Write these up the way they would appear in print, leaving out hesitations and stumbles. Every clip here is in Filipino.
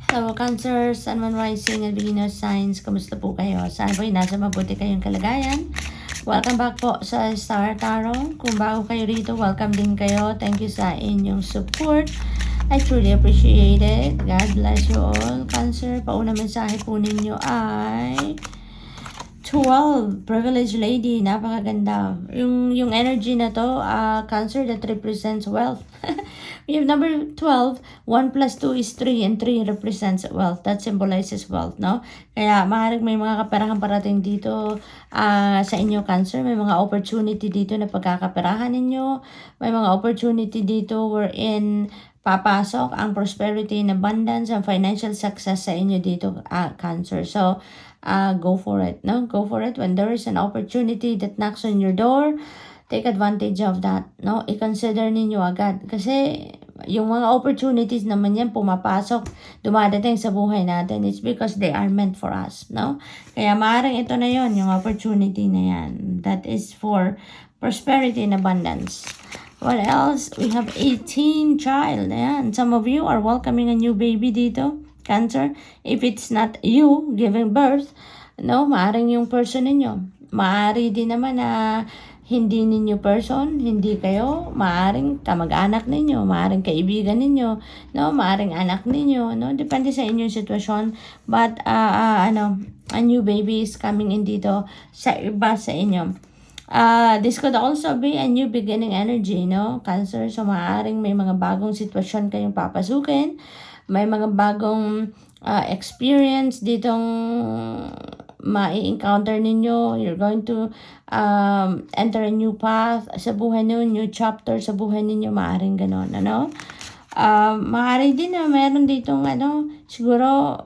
So, Cancer, Sun, Moon, Rising, and Venus signs, kamusta po kayo? Sana po nasa mabuti kayong kalagayan. Welcome back po sa Star Tarot. Kung bago kayo rito, welcome din kayo. Thank you sa inyong support. I truly appreciate it. God bless you all. Cancer, pauna mensahe po ninyo ay 12, Privileged Lady, napakaganda. Yung energy na to, Cancer, that represents wealth. We have number 12, 1 plus 2 is 3, and 3 represents wealth. That symbolizes wealth, no? Kaya maaaring may mga kaperahan parating dito sa inyo, Cancer. May mga opportunity dito na pagkakaperahan ninyo. May mga opportunity dito wherein papasok ang prosperity and abundance and financial success sa inyo dito, Cancer. So, go for it, no? Go for it. When there is an opportunity that knocks on your door, take advantage of that, no? I-consider ninyo agad. Kasi, yung mga opportunities naman yan, pumapasok, dumadating sa buhay natin. It's because they are meant for us, no? Kaya maaaring ito na yon, yung opportunity na yan. That is for prosperity and abundance. What else? We have 18 child. Ayan. Some of you are welcoming a new baby dito, Cancer. If it's not you giving birth, no, maaring yung person ninyo. Maari din naman na hindi ninyo person, hindi kayo, maaring kamag-anak ninyo, maaring kaibigan ninyo, no, maaring anak ninyo, no, depende sa inyong sitwasyon. But a new baby is coming in dito sa iba sa inyo. This could also be a new beginning energy, no, Cancer. So maaring may mga bagong sitwasyon kayong papasukin, may mga bagong experience ditong ma-encounter ninyo. You're going to enter a new path sa buhay ninyo, new chapter sa buhay ninyo, maaring ganon, ano? Maaari din na meron ditong siguro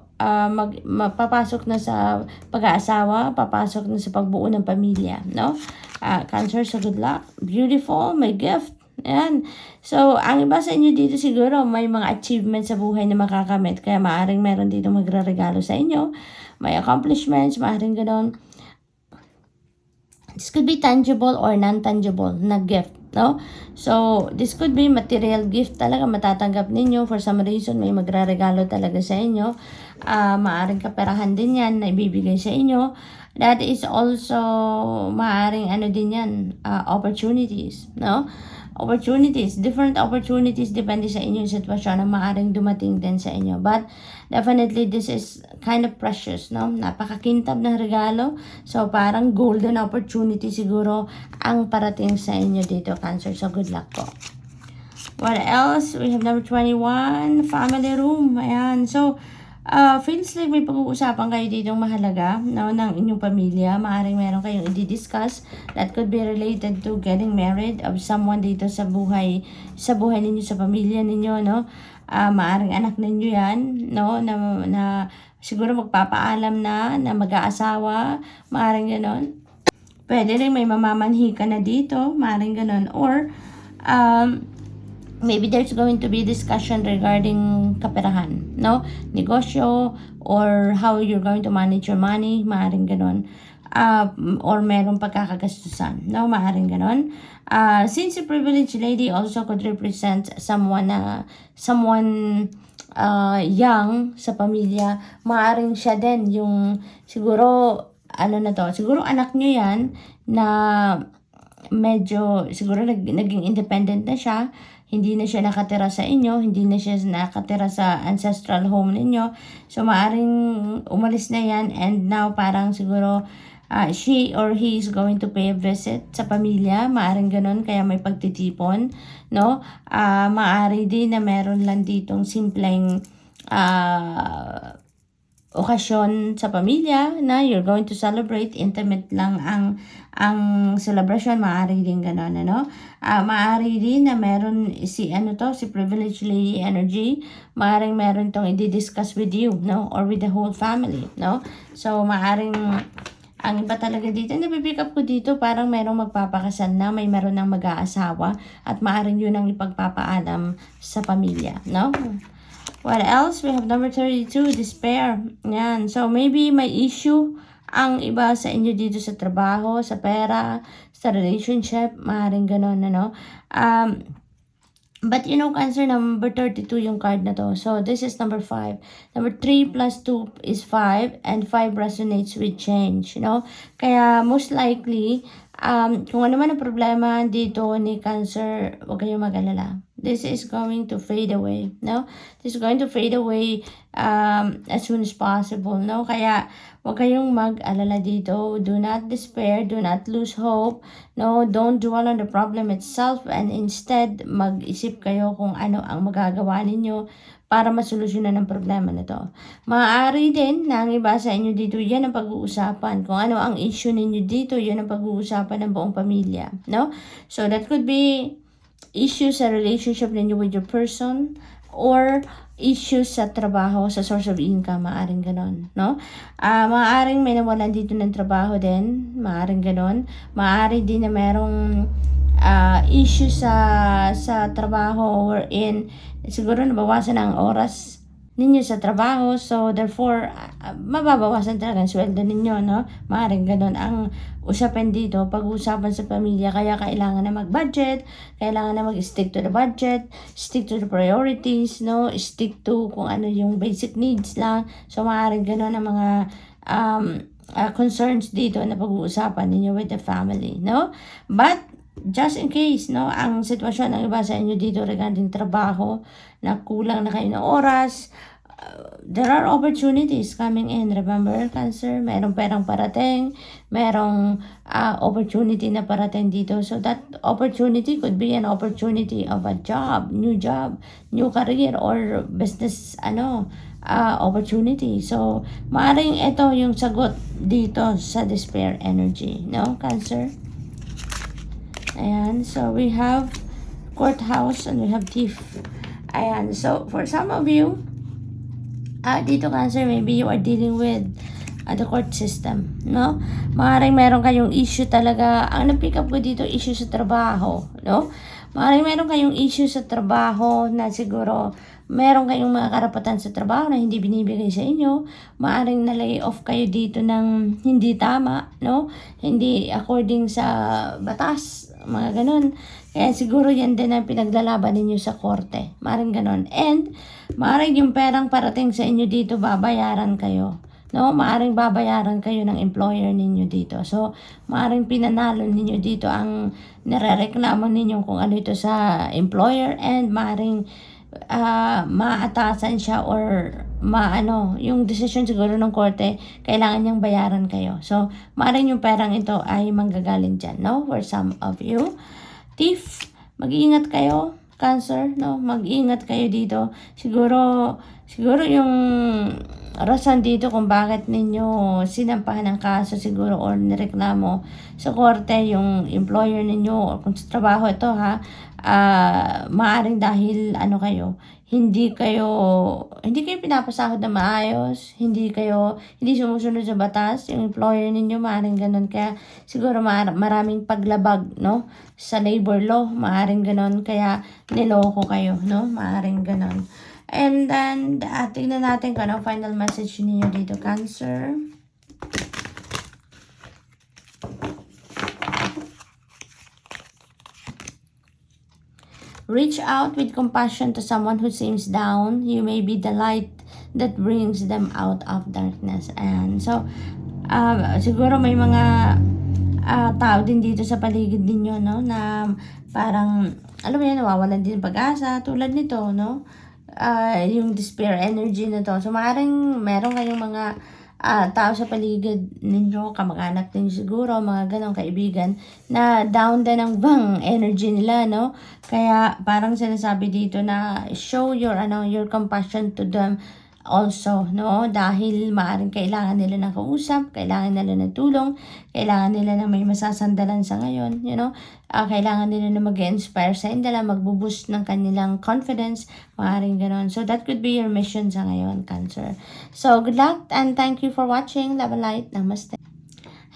mapapasok na sa pag-aasawa, papasok na sa pagbuo ng pamilya, no? Cancer, so good luck. Beautiful, may gift. Ayan. So, ang iba sa inyo dito siguro may mga achievements sa buhay na makakamit. Kaya maaaring meron dito magre-regalo sa inyo. May accomplishments, maaaring ganoon. This could be tangible or non-tangible na gift, no? So, this could be material gift talaga matatanggap ninyo. For some reason, may magre-regalo talaga sa inyo. Maaring kaperahan din yan na ibibigay sa inyo. That is also maaring din yan, opportunities, no? Opportunities, different opportunities depende sa inyong sitwasyon na maaring dumating din sa inyo. But definitely this is kind of precious, no? Napakakintab ng regalo. So parang golden opportunity siguro ang parating sa inyo dito, Cancer. So good luck po. What else? We have number 21, family room. Ayan. So feels like may pag-uusapan kayo ditong mahalaga, no, ng inyong pamilya. Maaring meron kayong i-discuss that could be related to getting married of someone dito sa buhay ninyo, sa pamilya ninyo, no? Maaring anak ninyo yan, no, na siguro magpapaalam na mag-aasawa, maaring ganon. Pwede rin may mamamanhi ka na dito, maaring ganon. Or maybe there's going to be discussion regarding kaperahan, no? Negosyo, or how you're going to manage your money, maaring ganon. Or merong pagkakagastusan, no? Maaring ganon. Since a privileged lady also could represent someone young sa pamilya, maaring siya din yung siguro, siguro anak nyo yan na medyo siguro naging independent na siya. Hindi na siya nakatira sa inyo, hindi na siya nakatira sa ancestral home ninyo. So, maaring umalis na yan, and now parang siguro she or he is going to pay a visit sa pamilya. Maaring ganun, kaya may pagtitipon, no? Maari din na meron lang ditong simpleng okasyon sa pamilya na you're going to celebrate, intimate lang ang celebration, maaari din gano'n, ano? Maaari din na meron si privileged lady energy, maaring meron tong i-discuss with you, no? Or with the whole family, no? So, maaring ang iba talaga dito, napipick up ko dito, parang merong magpapakasal na, may meron ng mag-aasawa, at maaring yun ang ipagpapaalam sa pamilya, no? What else? We have number 32, despair. Yan. So, maybe may issue ang iba sa inyo dito sa trabaho, sa pera, sa relationship, maaaring ganon, ano. But you know, Cancer, number 32 yung card na to. So, this is number 5. Number 3 plus 2 is 5. And 5 resonates with change, you know. Kaya, most likely, kung ano man ang problema dito ni Cancer, huwag kayong mag-alala. This is going to fade away, no? This is going to fade away as soon as possible, no? Kaya, huwag kayong mag-alala dito. Do not despair. Do not lose hope. No, don't dwell on the problem itself and instead mag-isip kayo kung ano ang magagawa ninyo para masolusyonan ang problema na to. Maaari din na ang iba sa inyo dito, yan ang pag-uusapan. Kung ano ang issue ninyo dito, yan ang pag-uusapan ng buong pamilya. No? So that could be issues sa relationship ninyo with your person or issues sa trabaho, sa source of income, maaring ganon, no? Maaring may nawalan dito ng trabaho din, maaring ganon. Maari din na merong issue sa trabaho wherein siguro nabawasan ang oras ninyo sa trabaho, so therefore mababawasan talaga ang sweldo ninyo, no? Maaaring ganun ang usapin dito, pag-uusapan sa pamilya, kaya kailangan na mag-budget, kailangan na mag-stick to the budget, stick to the priorities, no? Stick to kung ano yung basic needs lang. So maaaring ganun ang mga concerns dito na pag-uusapan ninyo with the family, no? But just in case, no, ang sitwasyon ng iba sa inyo dito regarding trabaho, na kulang na kayo ng oras, there are opportunities coming in. Remember, Cancer, merong perang parating, merong opportunity na parating dito. So that opportunity could be an opportunity of a job, new career, or business, opportunity. So, maaring ito yung sagot dito sa despair energy, no, Cancer? Ayan, so we have courthouse and we have thief. Ayan, so for some of you, dito, Cancer, maybe you are dealing with the court system, no? Maaaring meron kayong issue talaga. Ang na-pick up ko dito, issue sa trabaho, no? Maaaring meron kayong issue sa trabaho na siguro meron kayong mga karapatan sa trabaho na hindi binibigay sa inyo. Maaaring na-lay off kayo dito ng hindi tama, no? Hindi according sa batas, mga ganun. Kaya siguro yan din ang pinaglalaban ninyo sa korte. Maaaring ganun. And maaaring yung perang parating sa inyo dito, babayaran kayo. No, maaring babayaran kayo ng employer ninyo dito. So, maaring pinanalo ninyo dito ang nirereklamo ninyo kung ano ito sa employer, and maaring maatasan siya or yung decision siguro ng korte, kailangan niyang bayaran kayo. So, maaring yung perang ito ay manggagaling dyan, no? For some of you. Thief, mag-iingat kayo, Cancer, no? Mag-iingat kayo dito. Siguro yung rason dito kung bakit ninyo sinampahan ng kaso siguro or nireklamo sa korte yung employer ninyo or kung sa trabaho ito, maaring dahil hindi kayo pinapasahod na maayos, hindi sumusunod sa batas, yung employer ninyo, maaring ganun. Kaya siguro maraming paglabag, no, sa labor law, maaring ganun, kaya niloko kayo, no, maaring ganun. And then, tingnan natin kung ano final message niyo dito, Cancer. Reach out with compassion to someone who seems down. You may be the light that brings them out of darkness. And so, siguro may mga tao din dito sa paligid ninyo, no, na parang, alam mo yan, nawawalan din pag-asa, tulad nito, no? Yung despair energy na to. So, maaaring meron kayong mga tao sa paligid ninyo, kamag-anak ninyo siguro, mga ganong kaibigan, na down din ang bang energy nila, no? Kaya parang sinasabi dito na show your compassion to them also, no? Dahil maaaring kailangan nila ng kausap, kailangan nila ng tulong, kailangan nila na may masasandalan sa ngayon, you know? Kailangan nila na mag-inspire sa nila, magbo-boost ng kanilang confidence, maaaring ganon. So that could be your mission sa ngayon, Cancer. So good luck and thank you for watching. Love and light. Namaste.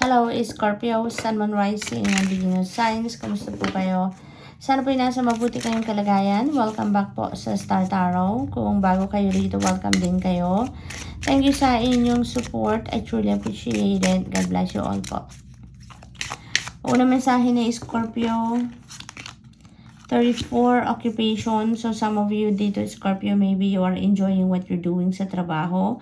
Hello, Scorpio, Sun, Moon, Rising, and Beginner Signs. Kamusta po kayo? Sana po nasa mabuti kayong kalagayan. Welcome back po sa Star Tarot. Kung bago kayo rito, welcome din kayo. Thank you sa inyong support. I truly appreciate it. God bless you all po. Unang mensahe ni Scorpio. 34 occupation. So some of you dito Scorpio, maybe you are enjoying what you're doing sa trabaho.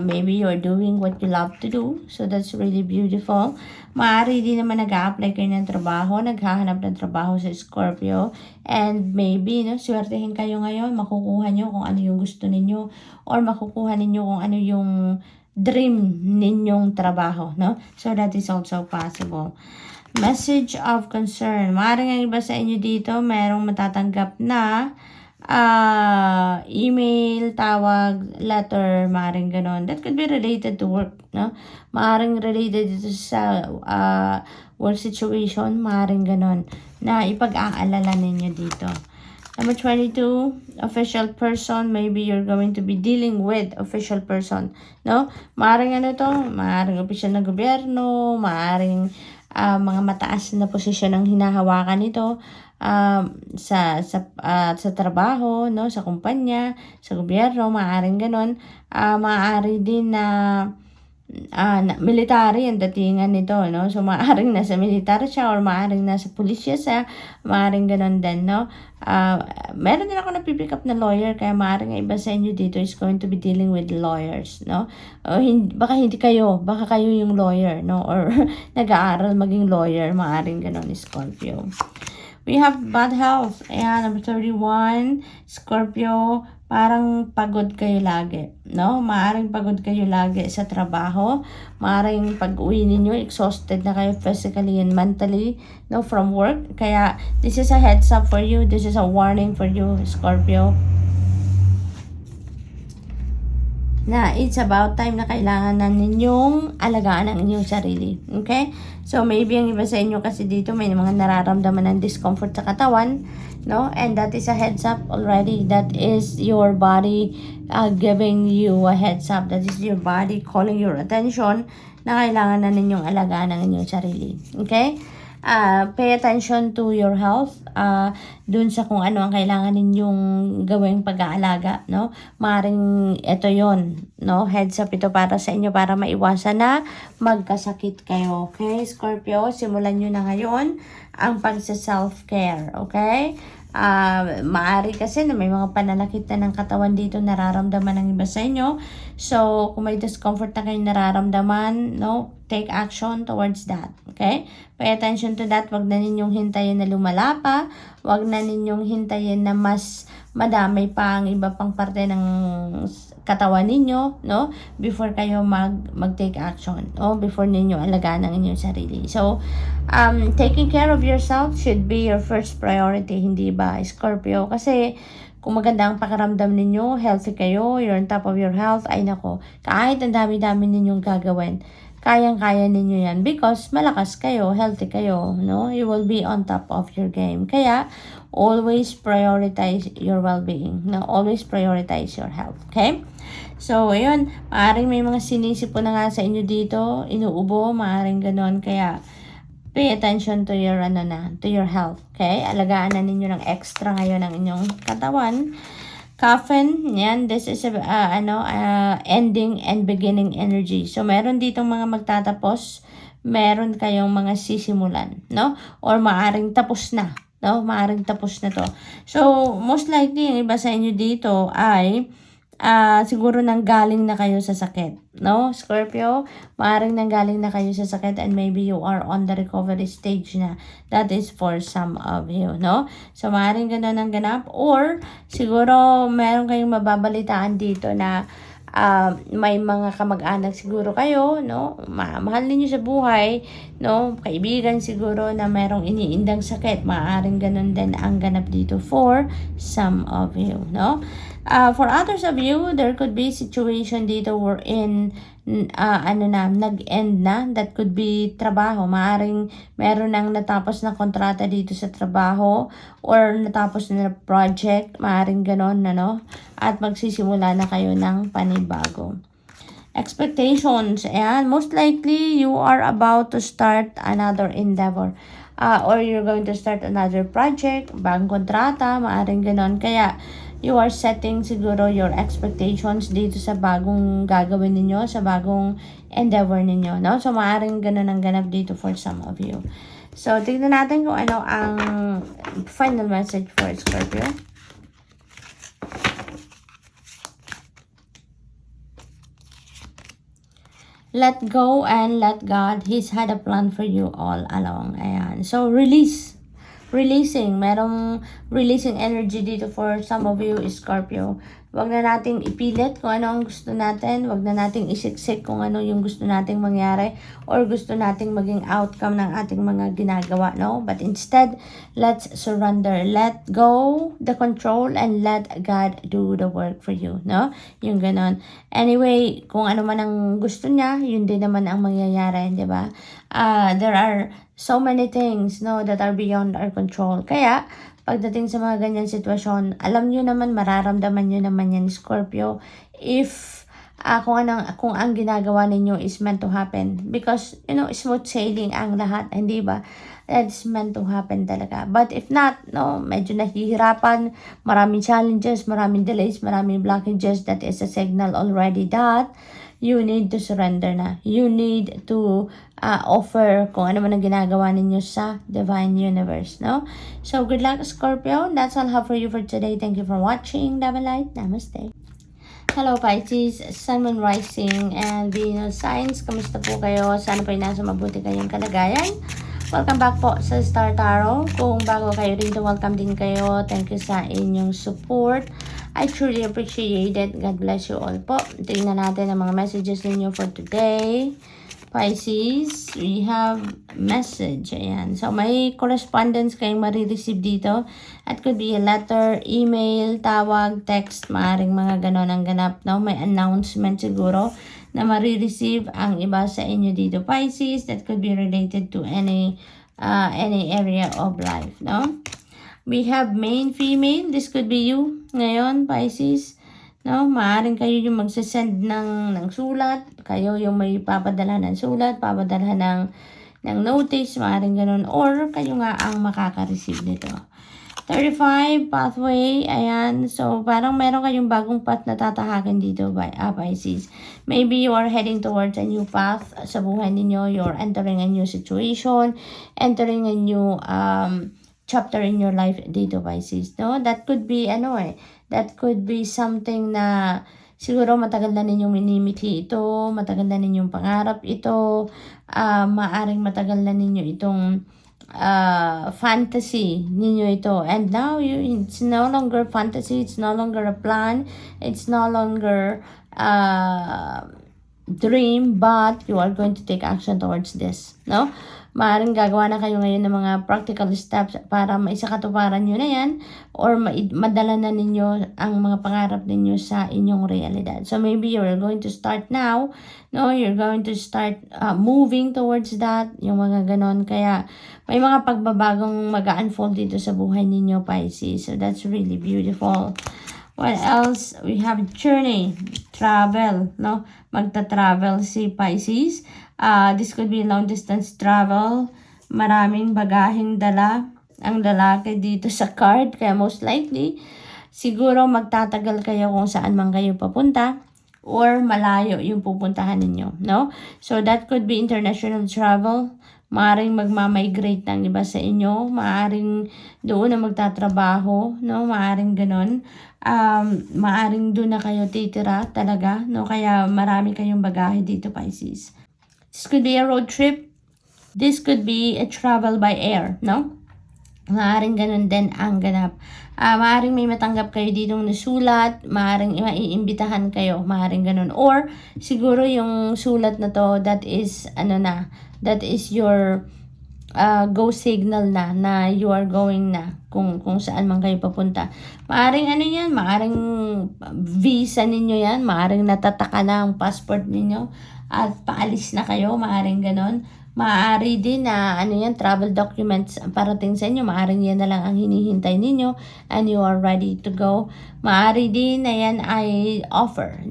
Maybe you're doing what you love to do. So that's really beautiful. Maaari din naman nag-a-apply kayo ng trabaho, naghahanap ng trabaho sa Scorpio. And maybe, no, swertehin kayo ngayon, makukuha nyo kung ano yung gusto ninyo or makukuha ninyo kung ano yung dream ninyong trabaho, no? So that is also possible. Message of concern. Maaaring ang iba sa inyo dito, merong matatanggap na email, tawag, letter, maaaring ganon. That could be related to work, no? Maaaring related dito sa work situation, maaaring ganon, na ipag-aalala ninyo dito. Number 22, official person. Maybe you're going to be dealing with official person, no? Maaaring ano to, maaaring opisyal ng gobyerno, maaaring mga mataas na posisyon ang hinahawakan nito sa trabaho, no, sa kumpanya, sa gobyerno, maaaring ganon. Maaari din na military ang datingan nito, no? So, maaaring nasa military siya or maaaring nasa pulisya siya, maaaring ganon din, no? Meron din ako napipick up na lawyer, kaya maaaring iba sa inyo dito is going to be dealing with lawyers, no? Baka hindi kayo, baka kayo yung lawyer, no? Or nag-aaral maging lawyer, maaaring ganon, Scorpio. We have bad health. Ayan, number 31, Scorpio, parang pagod kayo lagi, no? Maaring pagod kayo lagi sa trabaho. Maaring pag-uwi ninyo, exhausted na kayo physically and mentally, no, from work. Kaya, this is a heads up for you. This is a warning for you, Scorpio. Na it's about time na kailangan na ninyong alagaan ang inyong sarili. Okay? So, maybe ang iba sa inyo kasi dito may mga nararamdaman ng discomfort sa katawan, no? And that is a heads up already. That is your body giving you a heads up. That is your body calling your attention na kailangan na ninyong alagaan ang inyong sarili. Okay? Pay attention to your health, dun sa kung ano ang kailangan ninyong gawing pag-aalaga, no? Maring ito yon, no? Heads up ito para sa inyo para maiwasan na magkasakit kayo, okay? Scorpio, simulan nyo na ngayon ang pagsa-self-care, okay? Maari kasi na may mga pananakit na ng katawan dito nararamdaman ng iba sa inyo. So, kung may discomfort na kayong nararamdaman, no, take action towards that. Okay? Pay attention to that. Wag na ninyong hintayin na lumala pa. Wag na ninyong hintayin na mas madamay pa ang iba pang parte ng katawan ninyo, no? Before kayo mag-take action, no? Before ninyo alagaan ang inyong sarili. So, taking care of yourself should be your first priority, hindi ba, Scorpio? Kasi, kung maganda ang pakiramdam ninyo, healthy kayo, you're on top of your health, ay nako, kahit ang dami-dami ninyong gagawin, kayang-kaya ninyo yan because malakas kayo, healthy kayo, no? You will be on top of your game. Kaya, always prioritize your well-being, no? Always prioritize your health, okay? So, ayun, maaaring may mga sinisip na nga sa inyo dito, inuubo, maaaring ganon, kaya pay attention to your to your health, okay? Alagaan na ninyo ng extra ngayon ang inyong katawan. Coffin, yan, this is ending and beginning energy. So, meron ditong mga magtatapos, meron kayong mga sisimulan, no? Or maaring tapos na, no? Maaring tapos na to. So, most likely, yung iba sa inyo dito ay siguro nanggaling na kayo sa sakit, no? Scorpio, maaaring nanggaling na kayo sa sakit and maybe you are on the recovery stage na. That is for some of you, no? So, maaaring ganun ang ganap or siguro meron kayong mababalitaan dito na may mga kamag-anak siguro kayo, no? Mahal ninyo sa buhay, no? Kaibigan siguro na merong iniindang sakit. Maaaring ganun din ang ganap dito for some of you, no? For others of you, there could be situation dito wherein nag-end na. That could be trabaho. Maaring meron nang natapos na kontrata dito sa trabaho or natapos na project. Maaring ganon, no? At magsisimula na kayo ng panibago. Expectations. Ayan, most likely you are about to start another endeavor. Or you're going to start another project, bagong kontrata, maaring ganon. Kaya, you are setting siguro your expectations dito sa bagong gagawin ninyo, sa bagong endeavor ninyo, no? So, maaaring ganun ang ganap dito for some of you. So, tignan natin kung ano ang final message for Scorpio. Let go and let God. He's had a plan for you all along. Ayan. So, release. Releasing. Merong releasing energy dito for some of you, Scorpio. Huwag na nating ipilit kung ano ang gusto natin. Huwag na nating isiksik kung ano yung gusto nating mangyari or gusto nating maging outcome ng ating mga ginagawa, no? But instead, let's surrender. Let go the control and let God do the work for you, no? Yung ganon. Anyway, kung ano man ang gusto niya, yun din naman ang mangyayari, di ba? There are so many things, no, that are beyond our control. Kaya, pagdating sa mga ganyan sitwasyon, alam nyo naman, mararamdaman nyo naman yan, Scorpio, if kung ang ginagawa ninyo is meant to happen. Because, smooth sailing ang lahat, hindi ba? That's meant to happen talaga. But if not, no, medyo nahihirapan, maraming challenges, maraming delays, maraming blockages, that is a signal already that you need to surrender na. You need to offer kung ano man ang ginagawa ninyo sa Divine Universe, no? So, good luck, Scorpio. That's all I have for you for today. Thank you for watching. Love and light. Namaste. Hello, Pisces, Sun, Moon, Rising, and Venus signs. Kamusta po kayo? Sana po nasa mabuti kayong kalagayan. Welcome back po sa Star Tarot. Kung bago kayo rito, welcome din kayo. Thank you sa inyong support. I truly appreciate it. God bless you all po. Tingnan natin ang mga messages ninyo for today. Pisces, we have message. Ayan. So, may correspondence kayong marireceive dito. It could be a letter, email, tawag, text, maaring mga ganon ang ganap. No? May announcement siguro na marireceive ang iba sa inyo dito, Pisces. That could be related to any area of life. No? We have male, female. This could be you ngayon, Pisces. No, maaring kayo yung magsasend ng sulat. Kayo yung may papadala ng sulat, papadala ng notice, maaring ganun. Or kayo nga ang makaka-receive nito. 35, pathway. Ayan. So, parang meron kayong bagong path na tatahakin dito, Pisces. Maybe you are heading towards a new path sa buhay ninyo. You're entering a new situation, entering a new chapter in your life dito, Pisces, no? That could be that could be something na siguro matagal na ninyong minimithi ito, matagal na ninyong pangarap ito, maaring matagal na ninyo itong fantasy ninyo ito, and now it's no longer fantasy, it's no longer a plan, it's no longer dream, but you are going to take action towards this, no? Maaaring gagawa na kayo ngayon ng mga practical steps para maisakatuparan nyo na yan or madala na ninyo ang mga pangarap ninyo sa inyong realidad. So maybe you're going to start now, no? You're going to start moving towards that, yung mga ganon. Kaya may mga pagbabagong mag-unfold dito sa buhay ninyo, Pisces. So that's really beautiful. What else? We have journey, travel, no? Magta-travel si Pisces. This could be long distance travel. Maraming bagaheng dala ang lalaki dito sa card. Kaya most likely, siguro magtatagal kayo kung saan man kayo papunta or malayo yung pupuntahan ninyo, no? So that could be international travel. Maaring magmamigrate ng iba sa inyo. Maaring doon na magtatrabaho, no? Maaring ganon. Maaring doon na kayo titira talaga, no? Kaya marami kayong bagahe dito, Pisces. This could be a road trip. This could be a travel by air, no? Maaring ganun din ang ganap. Maaring may matanggap kayo ditong nasulat, maaring maiimbitahan kayo, maaring ganun. Or siguro yung sulat na to, that is that is your go signal na you are going na kung saan man kayo papunta. Maaring yan, maaring visa ninyo yan, maaring natataka na ang passport ninyo at paalis na kayo, maaring ganon. Maaari din na travel documents parating sa inyo, maaring yan na lang ang hinihintay ninyo and you are ready to go. Maaari din na yan ay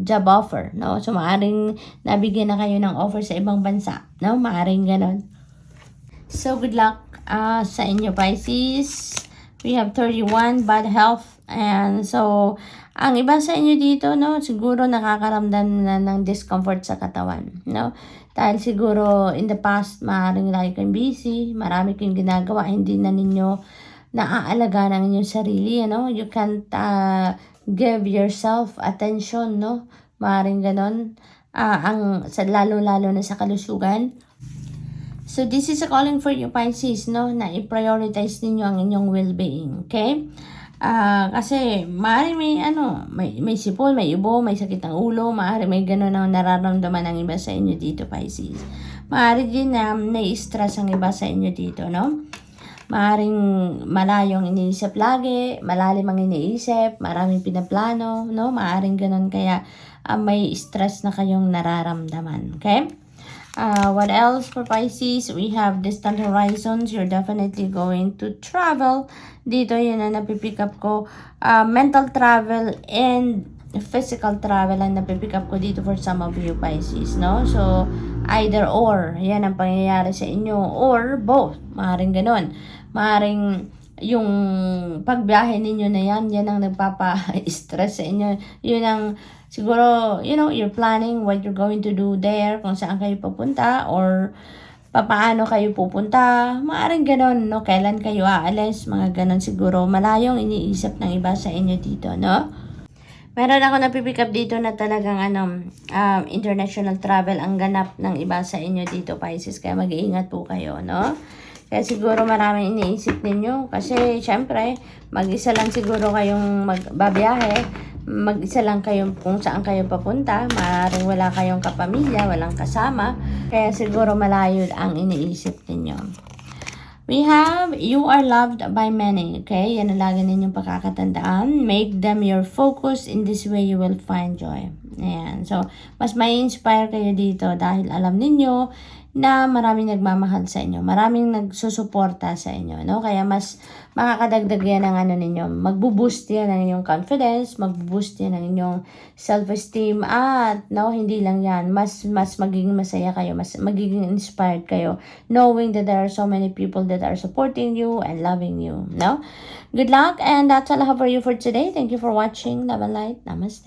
job offer, no? So maaring nabigyan na kayo ng offer sa ibang bansa, no? Maaring ganon. So good luck sa inyo, Pisces. We have 31, bad health. And so, Ang iba sa inyo dito, no, siguro nakakaramdam na ng discomfort sa katawan, no? Dahil siguro in the past, maaaring lagi kayong busy, marami kayong ginagawa, hindi na ninyo naaalagaan ang inyong sarili, ano? You can't give yourself attention, no? Maaaring ganon. Lalo-lalo na sa kalusugan. So, this is a calling for you, Pisces, no? Na i-prioritize ninyo ang inyong well-being, okay? Kasi maaari may sipol, may ibo, may sakit ng ulo, maaari may gano'n ang nararamdaman ng iba sa inyo dito, Pisces. Maaari din na nai-stress ang iba sa inyo dito, no? Maaring malayong iniisip lagi, malalim ang iniisip, maraming pinaplano, no? Maaring gano'n kaya may stress na kayong nararamdaman, okay? What else for Pisces? We have distant horizons. You're definitely going to travel. Dito yun na napipick up ko. Mental travel and physical travel ang napipick up ko dito for some of you Pisces, no? So, either or. Yan ang pangyayari sa inyo. Or both. Maaaring ganun. Maaaring yung pagbiyahe ninyo na yan ang nagpapa-stress sa inyo. Yun ang siguro, you're planning what you're going to do there, kung saan kayo pupunta, or paano kayo pupunta. Maaaring ganon, no? Kailan kayo aalis, mga ganon siguro. Malayong iniisip ng iba sa inyo dito, no? Meron ako napipick up dito na talagang international travel ang ganap ng iba sa inyo dito, Pisces. Kaya mag-iingat po kayo, no? Kaya siguro maraming iniisip ninyo. Kasi, syempre, mag-isa lang siguro kayong magbabiyahe. Mag-isa lang kayo kung saan kayo papunta. Maaaring wala kayong kapamilya, walang kasama. Kaya siguro malayo ang iniisip ninyo. We have, you are loved by many. Okay? Yan ang lagi ninyong pakakatandaan. Make them your focus. In this way, you will find joy. Ayan. So, mas may inspire kayo dito dahil alam ninyo na maraming nagmamahal sa inyo. Maraming nagsusuporta sa inyo. No? Kaya mas makakadagdag yan ng ninyo. Magbo-boost yan ng inyong confidence. Magbo-boost yan ng inyong self-esteem. At, hindi lang yan. Mas magiging masaya kayo. Mas magiging inspired kayo. Knowing that there are so many people that are supporting you and loving you. No? Good luck. And that's all I have for you for today. Thank you for watching. Love and light. Namaste.